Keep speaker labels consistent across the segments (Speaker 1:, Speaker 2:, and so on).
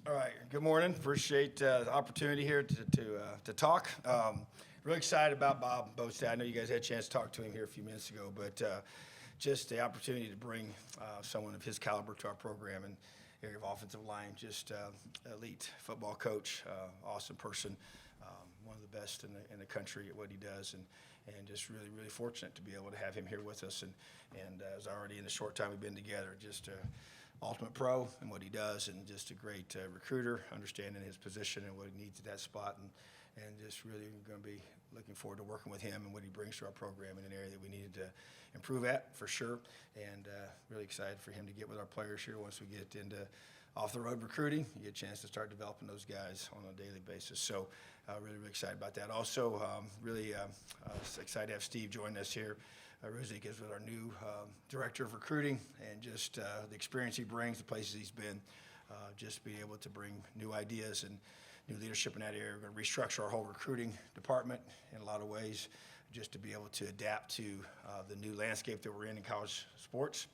Speaker 1: All right. Good morning. Appreciate the opportunity here to talk. Really excited about Bob Bostad. I know you guys had a chance to talk to him here a few minutes ago, but just the opportunity to bring someone of his caliber to our program and area of offensive line, just elite football coach, awesome person, one of the best in the country at what he does, and just really, really fortunate to be able to have him here with us. And as already in the short time we've been together, just ultimate pro and what he does, and just a great recruiter, understanding his position and what he needs at that spot, and just really going to be looking forward to working with him and what he brings to our program in an area that we needed to improve at for sure, and really excited for him to get with our players here once we get into off-the-road recruiting. You get a chance to start developing those guys on a daily basis. So really, really excited about that. Also, really excited to have Steve join us here. Ruzik is with our new director of recruiting, and just the experience he brings, the places he's been, just be able to bring new ideas and new leadership in that area. We're going to restructure our whole recruiting department in a lot of ways, just to be able to adapt to the new landscape that we're in college sports.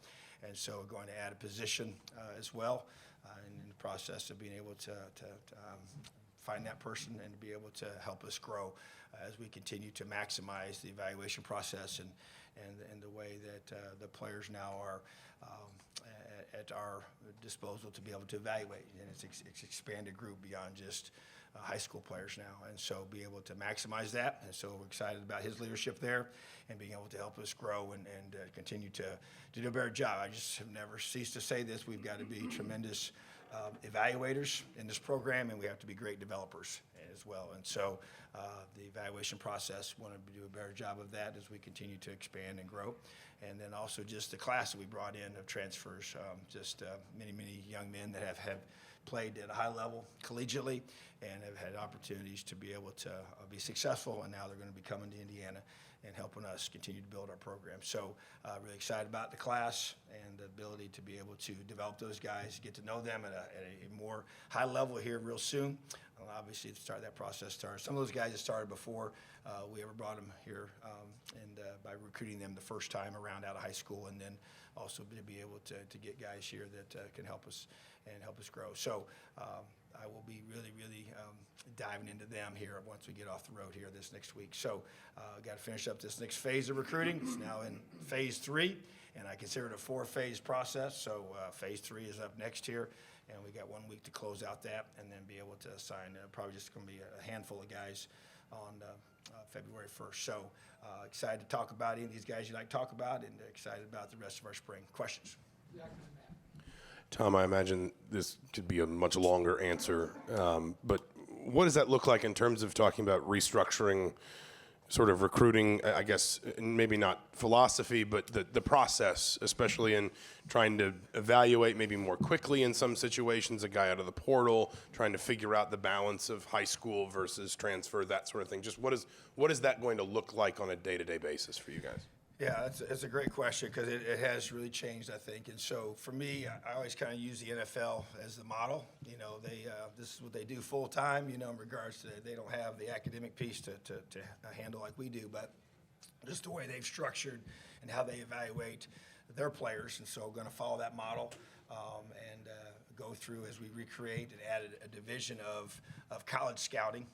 Speaker 1: And so we're going to add a position as well, in the process of being able to find that person and to be able to help us grow as we continue to maximize the evaluation process and the way that the players now are at our disposal to be able to evaluate. And it's expanded group beyond just high school players now, and so be able to maximize that. And so we're excited about his leadership there and being able to help us grow and continue to do a better job. I just have never ceased to say this. We've got to be tremendous evaluators in this program, and we have to be great developers as well. And so the evaluation process, want to do a better job of that as we continue to expand and grow. And then also just the class that we brought in of transfers, many, many young men that have played at a high level collegiately and have had opportunities to be able to be successful, and now they're going to be coming to Indiana and helping us continue to build our program. So really excited about the class and the ability to be able to develop those guys, get to know them at a more high level here real soon. Obviously, to start that process started. Some of those guys that started before we ever brought them here, and by recruiting them the first time around out of high school, and then also to be able to get guys here that can help us and help us grow. So I will be really, really diving into them here once we get off the road here this next week. So got to finish up this next phase of recruiting. It's now in phase 3, and I consider it a 4-phase process. So phase 3 is up next here, and we got 1 week to close out that, and then be able to assign probably just going to be a handful of guys on February 1st. So excited to talk about any of these guys you like to talk about, and excited about the rest of our spring. Questions?
Speaker 2: Tom, I imagine this could be a much longer answer, but what does that look like in terms of talking about restructuring sort of recruiting, I guess, maybe not philosophy, but the process, especially in trying to evaluate maybe more quickly in some situations, a guy out of the portal, trying to figure out the balance of high school versus transfer, that sort of thing. Just what is that going to look like on a day-to-day basis for you guys?
Speaker 1: Yeah, that's a great question, because it has really changed, I think. And so for me, I always kind of use the NFL as the model. You know, this is what they do full time, you know, in regards to they don't have the academic piece to handle like we do, but just the way they've structured and how they evaluate their players. And so going to follow that model and go through as we recreate and add a division of college scouting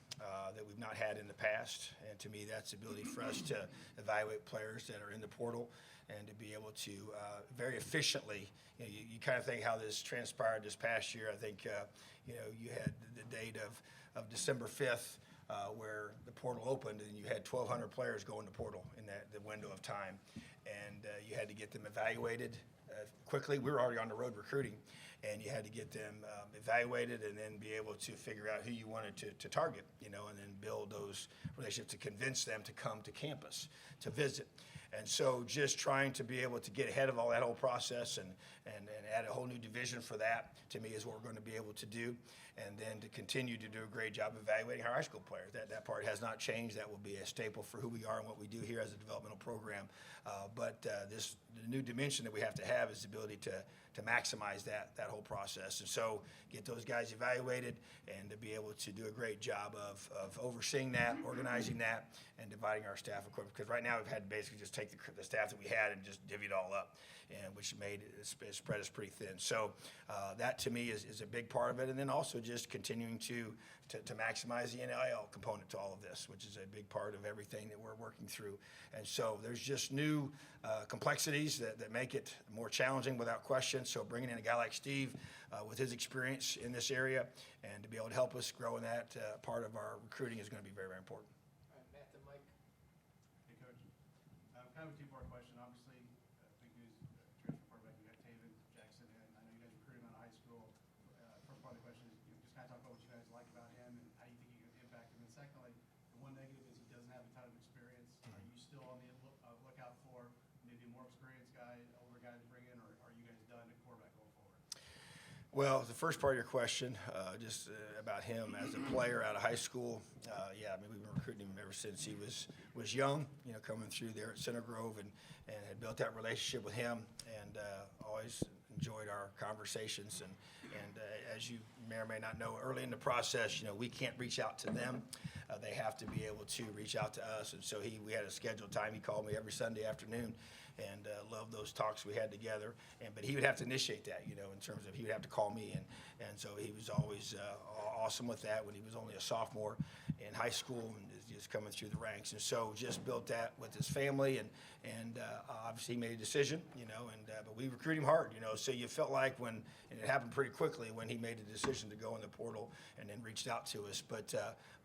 Speaker 1: that we've not had in the past. And to me, that's the ability for us to evaluate players that are in the portal and to be able to very efficiently, you know, you kind of think how this transpired this past year. I think, you know, you had the date of December 5th where the portal opened, and you had 1,200 players go in the portal in the window of time. And you had to get them evaluated quickly. We were already on the road recruiting, and you had to get them evaluated and then be able to figure out who you wanted to target, you know, and then build those relationships to convince them to come to campus to visit. And so just trying to be able to get ahead of all that whole process and add a whole new division for that, to me, is what we're going to be able to do. And then to continue to do a great job evaluating our high school players. That part has not changed. That will be a staple for who we are and what we do here as a developmental program. But the new dimension that we have to have is the ability to maximize that whole process. And so get those guys evaluated and to be able to do a great job of overseeing that, organizing that, and dividing our staff accordingly. Because right now we've had to basically just take take the staff that we had and just divvy it all up, and which made it spread us pretty thin. So that to me is a big part of it, and then also just continuing to maximize the NIL component to all of this, which is a big part of everything that we're working through. And so there's just new complexities that make it more challenging without question. So bringing in a guy like Steve with his experience in this area and to be able to help us grow in that part of our recruiting is going to be very, very important.
Speaker 3: All right, Matt, the mic.
Speaker 4: Hey, Coach. Kind of a two-part question. Obviously, big news, transfer quarterback. You got Taven Jackson in. I know you guys recruited him out of high school. First part of the question is, just kind of talk about what you guys like about him and how you think you can impact him. And secondly, the one negative is he doesn't have a ton of experience. Are you still on the lookout for maybe a more experienced guy, older guy to bring in, or are you guys done at quarterback going forward?
Speaker 1: Well, the first part of your question, just about him as a player out of high school, yeah, I mean, we've been recruiting him ever since he was young, you know, coming through there at Center Grove and had built that relationship with him and always enjoyed our conversations. And as you may or may not know, early in the process, you know, we can't reach out to them. They have to be able to reach out to us. And so we had a scheduled time. He called me every Sunday afternoon and loved those talks we had together. But he would have to initiate that, you know, in terms of he would have to call me. And so he was always awesome with that when he was only a sophomore in high school and just coming through the ranks. And so just built that with his family. And obviously he made a decision, you know, but we recruited him hard, you know. So you felt like and it happened pretty quickly when he made the decision to go in the portal and then reached out to us. But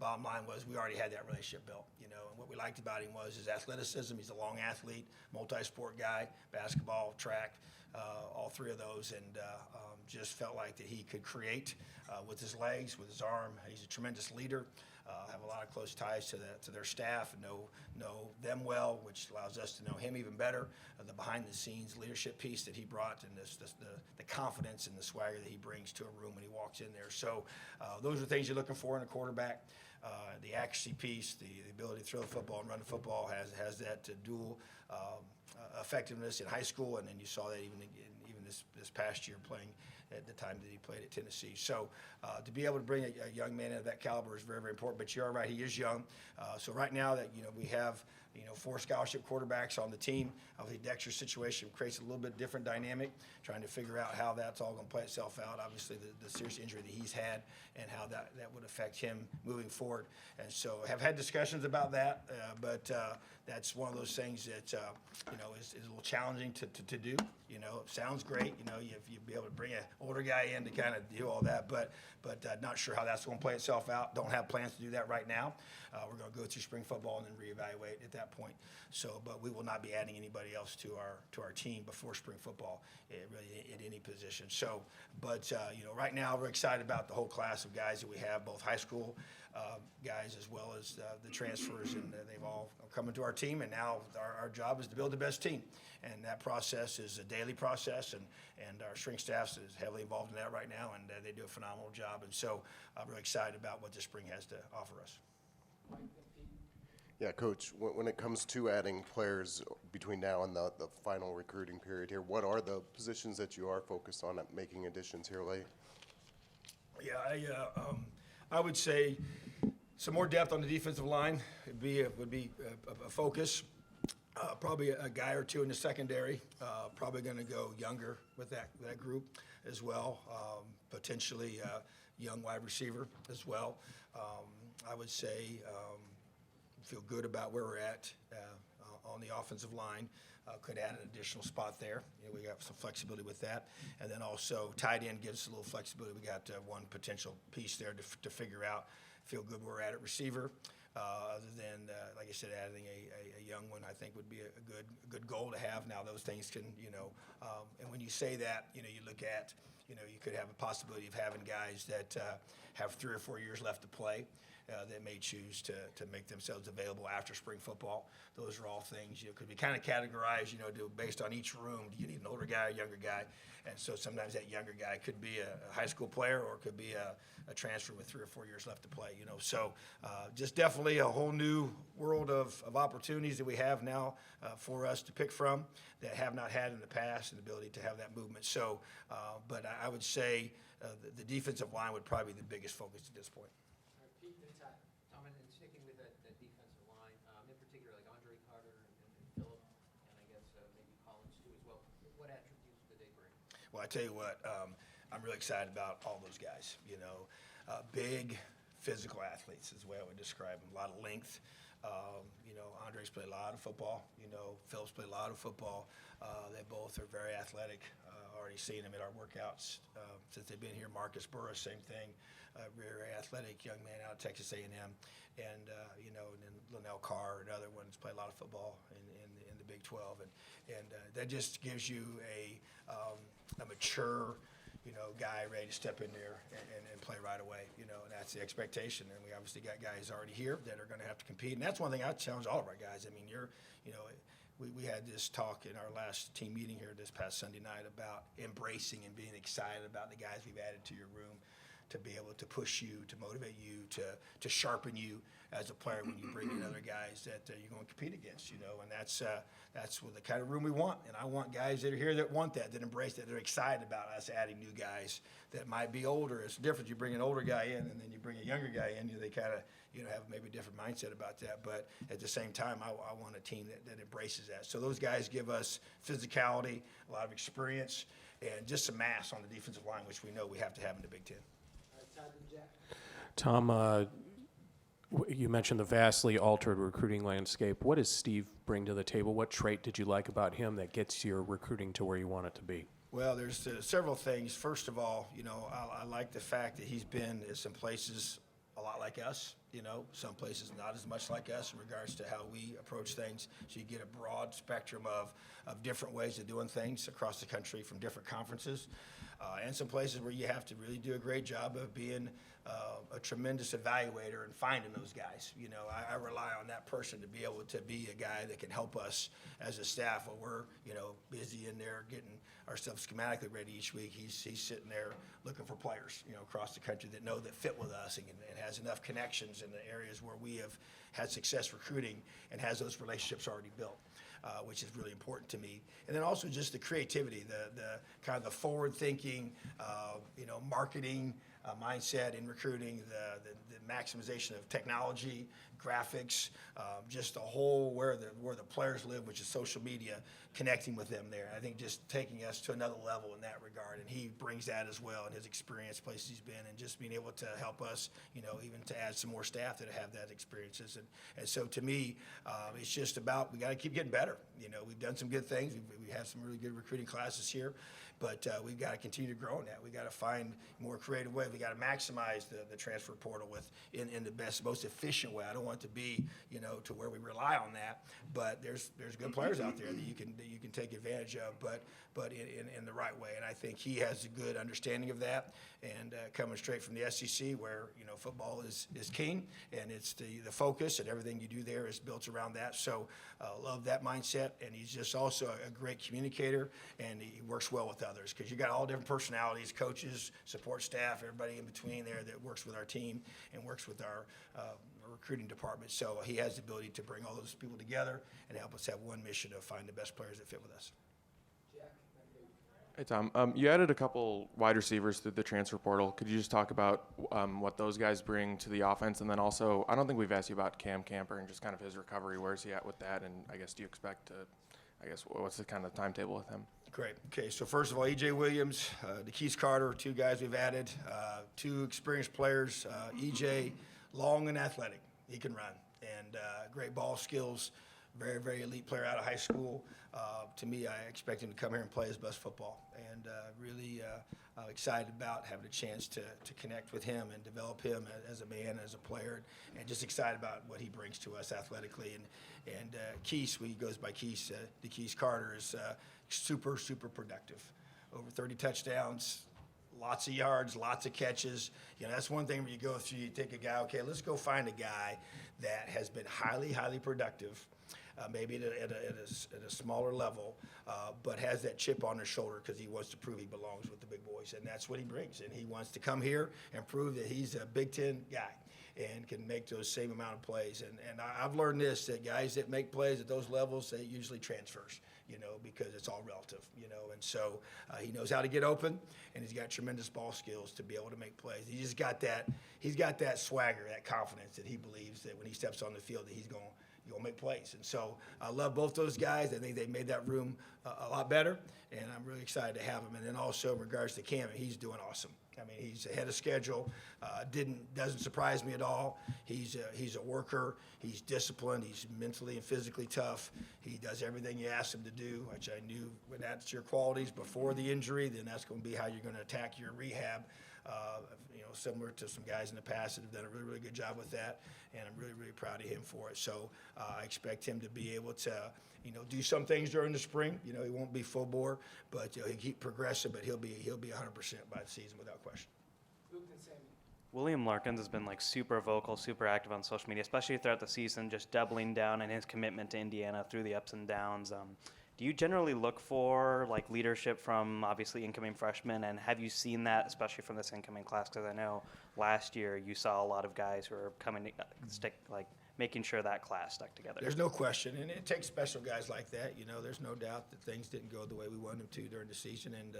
Speaker 1: bottom line was we already had that relationship built, you know. And what we liked about him was his athleticism. He's a long athlete, multi-sport guy, basketball, track, all three of those, and just felt like that he could create with his legs, with his arm. He's a tremendous leader. Have a lot of close ties to their staff and know them well, which allows us to know him even better. The behind-the-scenes leadership piece that he brought and the confidence and the swagger that he brings to a room when he walks in there. So those are things you're looking for in a quarterback. The accuracy piece, the ability to throw the football and run the football has that dual effectiveness in high school, and then you saw that even this past year playing at the time that he played at Tennessee. So to be able to bring a young man of that caliber is very, very important. But you're right, he is young. So right now that, you know, we have, you know, 4 scholarship quarterbacks on the team. Obviously Dexter's situation creates a little bit different dynamic, trying to figure out how that's all going to play itself out. Obviously the serious injury that he's had and how that would affect him moving forward. And so have had discussions about that, but that's one of those things that, you know, is a little challenging to do. You know, it sounds great, you know, you'd be able to bring an older guy in to kind of do all that, but not sure how that's going to play itself out. Don't have plans to do that right now. We're going to go through spring football and then reevaluate at that point. So, but we will not be adding anybody else to our team before spring football, really at any position. So, but you know, right now we're excited about the whole class of guys that we have, both high school guys as well as the transfers, and they've all come into our team. And now our job is to build the best team, and that process is a daily process, and our strength staff is heavily involved in that right now, and they do a phenomenal job. And so I'm really excited about what this spring has to offer us.
Speaker 5: Yeah, Coach, when it comes to adding players between now and the final recruiting period here, what are the positions that you are focused on at making additions here late?
Speaker 1: Yeah, I would say some more depth on the defensive line would be a focus. Probably a guy or two in the secondary. Probably going to go younger with that group as well. Potentially young wide receiver as well. I would say feel good about where we're at on the offensive line. Could add an additional spot there. You know, we got some flexibility with that. And then also tight end gives us a little flexibility. We got one potential piece there to figure out. Feel good where we're at receiver. Other than, like I said, adding a young one, I think would be a good goal to have. Now those things can, you know, and when you say that, you know, you look at, you know, you could have a possibility of having guys that have 3 or 4 years left to play. That may choose to make themselves available after spring football. Those are all things, you know, could be kind of categorized, you know, based on each room. Do you need an older guy, a younger guy? And so sometimes that younger guy could be a high school player or could be a transfer with 3 or 4 years left to play, you know. So just definitely a whole new world of opportunities that we have now for us to pick from that have not had in the past, and the ability to have that movement. So, but I would say the defensive line would probably be the biggest focus at this point.
Speaker 3: Pete and Tom, and sticking with the defensive line, in particular, like Andre Carter and Phillip,
Speaker 1: Well, I tell you what, I'm really excited about all those guys. Big physical athletes is the way I would describe them. A lot of length. Andre's played a lot of football. Phil's played a lot of football. They both are very athletic. Already seen them at our workouts since they've been here. Marcus Burris, same thing. Very athletic young man out of Texas A&M. And then Linnell Carr, another one, has played a lot of football in the Big 12. And that just gives you a mature guy ready to step in there and play right away, and that's the expectation. And we obviously got guys already here that are going to have to compete. And that's one thing I challenge all of our guys. I mean, we had this talk in our last team meeting here this past Sunday night about embracing and being excited about the guys we've added to your room to be able to push you, to motivate you, to sharpen you as a player when you bring in other guys that you're going to compete against, and that's what the kind of room we want. And I want guys that are here that want that embrace that, they're excited about us adding new guys that might be older. It's different. You bring an older guy in and then you bring a younger guy in, they kind of, have maybe a different mindset about that. But at the same time, I want a team that embraces that. So those guys give us physicality, a lot of experience, and just some mass on the defensive line, which we know we have to have in the Big Ten.
Speaker 6: Tom, you mentioned the vastly altered recruiting landscape. What does Steve bring to the table? What trait did you like about him that gets your recruiting to where you want it to be?
Speaker 1: Well, there's several things. First of all, I like the fact that he's been in some places a lot like us, some places not as much like us in regards to how we approach things. So you get a broad spectrum of different ways of doing things across the country from different conferences. And some places where you have to really do a great job of being a tremendous evaluator and finding those guys. I rely on that person to be able to be a guy that can help us as a staff while we're, busy in there getting our stuff schematically ready each week. He's sitting there looking for players, across the country that fit with us and has enough connections in the areas where we have had success recruiting and has those relationships already built. Which is really important to me. And then also just the creativity, the kind of the forward-thinking, marketing mindset in recruiting, the maximization of technology, graphics, just the whole where the players live, which is social media, connecting with them there. I think just taking us to another level in that regard. And he brings that as well in his experience, places he's been, and just being able to help us, even to add some more staff that have that experiences. And so to me, it's just about, we got to keep getting better. We've done some good things. We have some really good recruiting classes here, but we've got to continue to grow in that. We got to find more creative ways. We got to maximize the transfer portal in the best, most efficient way. I don't want it to be, to where we rely on that, but there's good players out there that you can take advantage of, but in the right way. And I think he has a good understanding of that. And coming straight from the SEC, where football is king, and it's the focus, and everything you do there is built around that. So love that mindset. And he's just also a great communicator, and he works well with others, because you got all different personalities, coaches, support staff, everybody in between there that works with our team and works with our recruiting department. So he has the ability to bring all those people together and help us have one mission of find the best players that fit with us.
Speaker 7: Hey, Tom. You added a couple wide receivers through the transfer portal. Could you just talk about what those guys bring to the offense? And then also, I don't think we've asked you about Cam Camper and just kind of his recovery. Where's he at with that? And I guess, do you expect to, what's the kind of timetable with him?
Speaker 1: Great. Okay, so first of all, E.J. Williams, DeKeys Carter, two guys we've added, two experienced players. E.J., long and athletic. He can run. And great ball skills, very, very elite player out of high school. To me, I expect him to come here and play his best football. And really excited about having a chance to connect with him and develop him as a man, as a player, and just excited about what he brings to us athletically. And Keese, he goes by Keese, DeKeys Carter, is super, super productive. Over 30 touchdowns, lots of yards, lots of catches. That's one thing where you go through, you take a guy, okay, let's go find a guy that has been highly, highly productive, maybe at a smaller level, but has that chip on his shoulder because he wants to prove he belongs with the big boys. And that's what he brings. And he wants to come here and prove that he's a Big Ten guy and can make those same amount of plays. And I've learned this, that guys that make plays at those levels, they usually transfers, because it's all relative, And so he knows how to get open, and he's got tremendous ball skills to be able to make plays. He's got that swagger, that confidence that he believes that when he steps on the field that he's going you're going to make plays. And so I love both those guys. I think they made that room a lot better, and I'm really excited to have him. And then also in regards to Cam, he's doing awesome. I mean, he's ahead of schedule. Doesn't surprise me at all. He's a worker. He's disciplined. He's mentally and physically tough. He does everything you ask him to do, which I knew when that's your qualities before the injury, then that's going to be how you're going to attack your rehab. Similar to some guys in the past that have done a really, really good job with that, and I'm really, really proud of him for it. So I expect him to be able to, do some things during the spring. He won't be full bore, but he'll keep progressing. But he'll be 100% by the season without question.
Speaker 3: Luke and Sammy.
Speaker 8: William Larkins has been like super vocal, super active on social media, especially throughout the season, just doubling down on his commitment to Indiana through the ups and downs. Do you generally look for like leadership from obviously incoming freshmen, and have you seen that, especially from this incoming class? Because I know last year you saw a lot of guys who are coming making sure that class stuck together.
Speaker 1: There's no question, and it takes special guys like that. There's no doubt that things didn't go the way we wanted them to during the season, and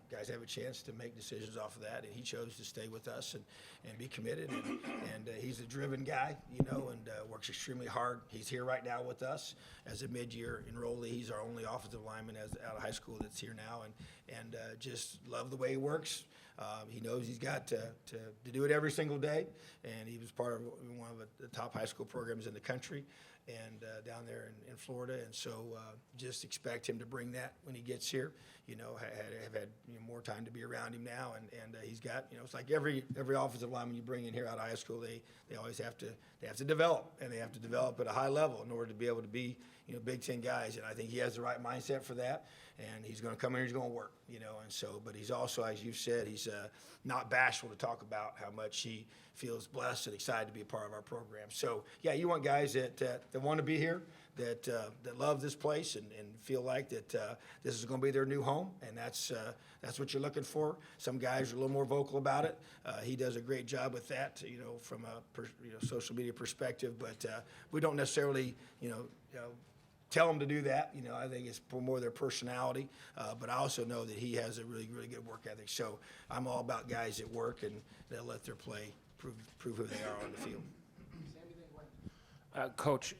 Speaker 1: guys have a chance to make decisions off of that. And he chose to stay with us and be committed, and he's a driven guy, and works extremely hard. He's here right now with us as a mid-year enrollee. He's our only offensive lineman out of high school that's here now, and just love the way he works. He knows he's got to do it every single day, and he was part of one of the top high school programs in the country and down there in Florida. And so just expect him to bring that when he gets here. Have had more time to be around him now, and he's got, it's like every offensive lineman you bring in here out of high school, they always have to develop, and they have to develop at a high level in order to be able to be Big Ten guys. And I think he has the right mindset for that, and he's going to come in here, he's going to work, and so, but he's also, as you said, he's not bashful to talk about how much he feels blessed and excited to be a part of our program. So yeah, you want guys that want to be here, that love this place and feel like that this is going to be their new home, and that's what you're looking for. Some guys are a little more vocal about it. He does a great job with that, from a social media perspective. But we don't necessarily, tell them to do that. I think it's more their personality. But I also know that he has a really, really good work ethic. So I'm all about guys that work and that let their play prove who they are on the field.
Speaker 3: Sammy, then Gwen.
Speaker 9: Coach,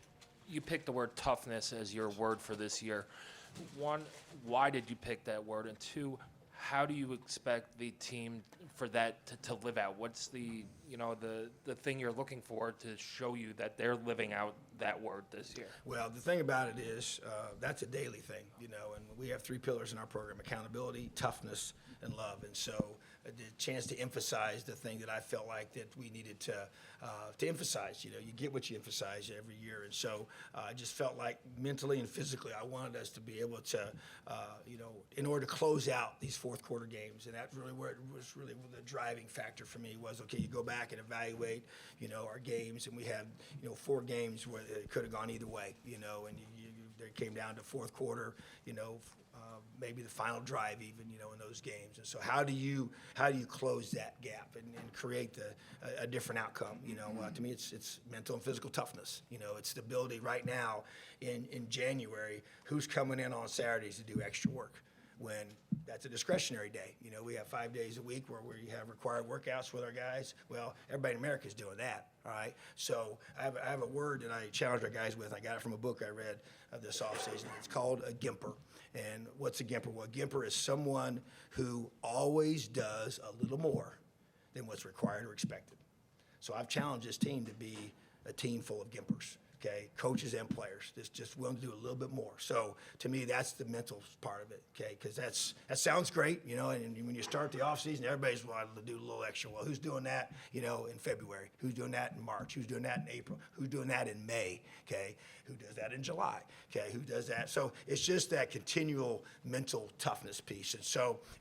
Speaker 9: you picked the word toughness as your word for this year. One, why did you pick that word? And two, how do you expect the team for that to live out? What's the thing you're looking for to show you that they're living out that word this year?
Speaker 1: Well, the thing about it is that's a daily thing, and we have 3 pillars in our program: accountability, toughness, and love. And so the chance to emphasize the thing that I felt like that we needed to emphasize. You get what you emphasize every year. And so I just felt like mentally and physically I wanted us to be able to, in order to close out these fourth quarter games. And that's really where it was really the driving factor for me was, okay, you go back and evaluate, our games. And we had, 4 games where it could have gone either way, and it came down to fourth quarter, maybe the final drive even, in those games. And so how do you close that gap and create a different outcome? To me, it's mental and physical toughness. It's the ability right now in January, who's coming in on Saturdays to do extra work when that's a discretionary day. We have 5 days a week where we have required workouts with our guys. Well, everybody in America is doing that, all right? So I have a word that I challenge our guys with. I got it from a book I read this offseason. It's called a Gimper. And what's a Gimper? Well, a Gimper is someone who always does a little more than what's required or expected. So I've challenged this team to be a team full of Gimpers. Okay, coaches and players, just willing to do a little bit more. So to me, that's the mental part of it. Okay, because that sounds great, And when you start the offseason, everybody's wanting to do a little extra. Well, who's doing that, in February? Who's doing that in March? Who's doing that in April? Who's doing that in May? Okay, who does that in July? Okay, who does that? So it's just that continual mental toughness piece.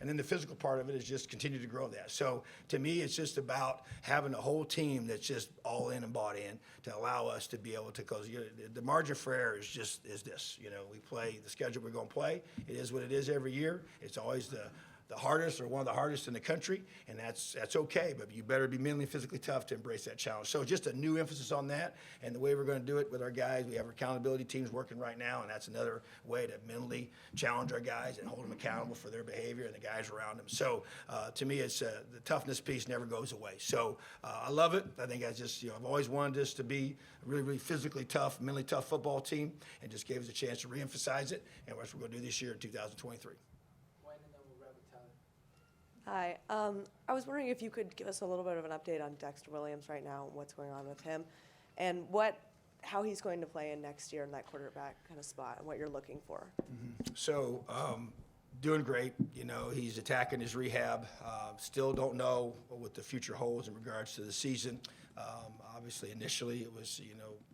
Speaker 1: And then the physical part of it is just continue to grow that. So to me, it's just about having a whole team that's just all in and bought in to allow us to be able to. Because the margin for error is this. We play the schedule we're going to play. It is what it is every year. It's always the the hardest or one of the hardest in the country, and that's okay, but you better be mentally and physically tough to embrace that challenge. So just a new emphasis on that, and the way we're going to do it with our guys, we have our accountability teams working right now, and that's another way to mentally challenge our guys and hold them accountable for their behavior and the guys around them. So to me, it's the toughness piece never goes away. So I love it. I think I've always wanted this to be a really, really physically tough, mentally tough football team, and just gave us a chance to reemphasize it, and that's what we're going to do this year in 2023.
Speaker 10: Hi. I was wondering if you could give us a little bit of an update on Dexter Williams right now, what's going on with him, and how he's going to play in next year in that quarterback kind of spot, and what you're looking for.
Speaker 1: So, doing great. He's attacking his rehab. Still don't know what the future holds in regards to the season. Obviously, initially, it was,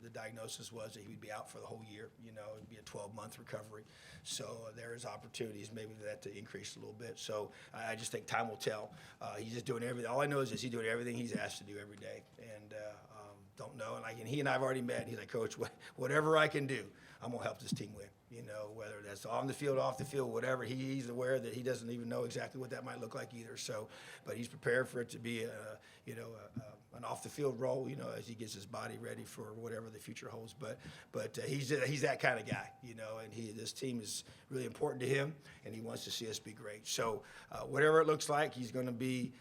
Speaker 1: the diagnosis was that he would be out for the whole year. It'd be a 12-month recovery. So there's opportunities maybe for that to increase a little bit. So I just think time will tell. He's just doing everything. All I know is he's doing everything he's asked to do every day. And don't know. And he and I have already met. He's like, Coach, whatever I can do, I'm going to help this team win. Whether that's on the field, off the field, whatever. He's aware that he doesn't even know exactly what that might look like either. So, but he's prepared for it to be an off the field role, as he gets his body ready for whatever the future holds. But he's that kind of guy, and this team is really important to him, and he wants to see us be great. So whatever it looks like, he's going to be,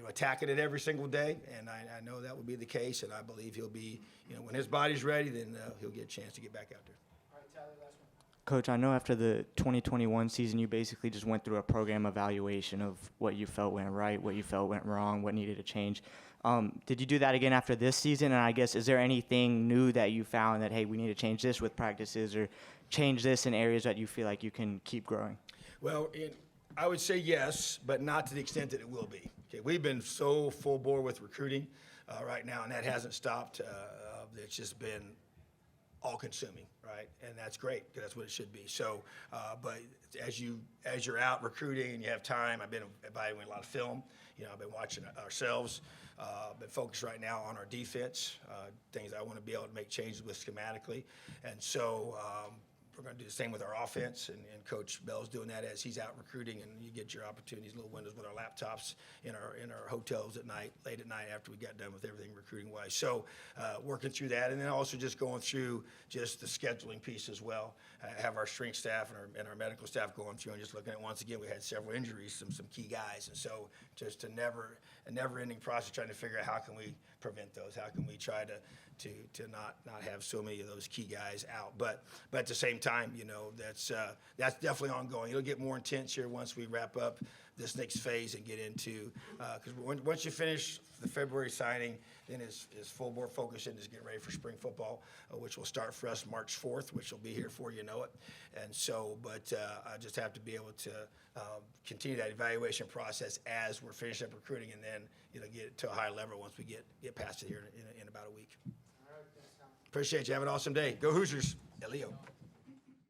Speaker 1: attacking it every single day, and I know that will be the case, and I believe he'll be, when his body's ready, then he'll get a chance to get back out there.
Speaker 11: Coach, I know after the 2021 season, you basically just went through a program evaluation of what you felt went right, what you felt went wrong, what needed to change. Did you do that again after this season? And I guess, is there anything new that you found that, hey, we need to change this with practices or change this in areas that you feel like you can keep growing?
Speaker 1: Well, I would say yes, but not to the extent that it will be. Okay, we've been so full bore with recruiting right now, and that hasn't stopped. It's just been all-consuming, right? And that's great, because that's what it should be. So, but as you're out recruiting and you have time, I've been evaluating a lot of film. I've been watching ourselves. Been focused right now on our defense, things I want to be able to make changes with schematically. And so we're going to do the same with our offense, and Coach Bell's doing that as he's out recruiting, and you get your opportunities, little windows with our laptops in our hotels at night, late at night after we got done with everything recruiting-wise. So working through that, and then also just going through just the scheduling piece as well. Have our strength staff and our medical staff going through and just looking at, once again, we had several injuries, some key guys, and so just a never-ending process trying to figure out how can we prevent those, how can we try to not have so many of those key guys out. But at the same time, that's definitely ongoing. It'll get more intense here once we wrap up this next phase and get into, because once you finish the February signing, then his full board focus in is getting ready for spring football, which will start for us March 4th, which will be here before you know it. And so, but I just have to be able to continue that evaluation process as we're finishing up recruiting, and then get it to a high level once we get past it here in about a week. Appreciate you. Have an awesome day. Go Hoosiers. Leo.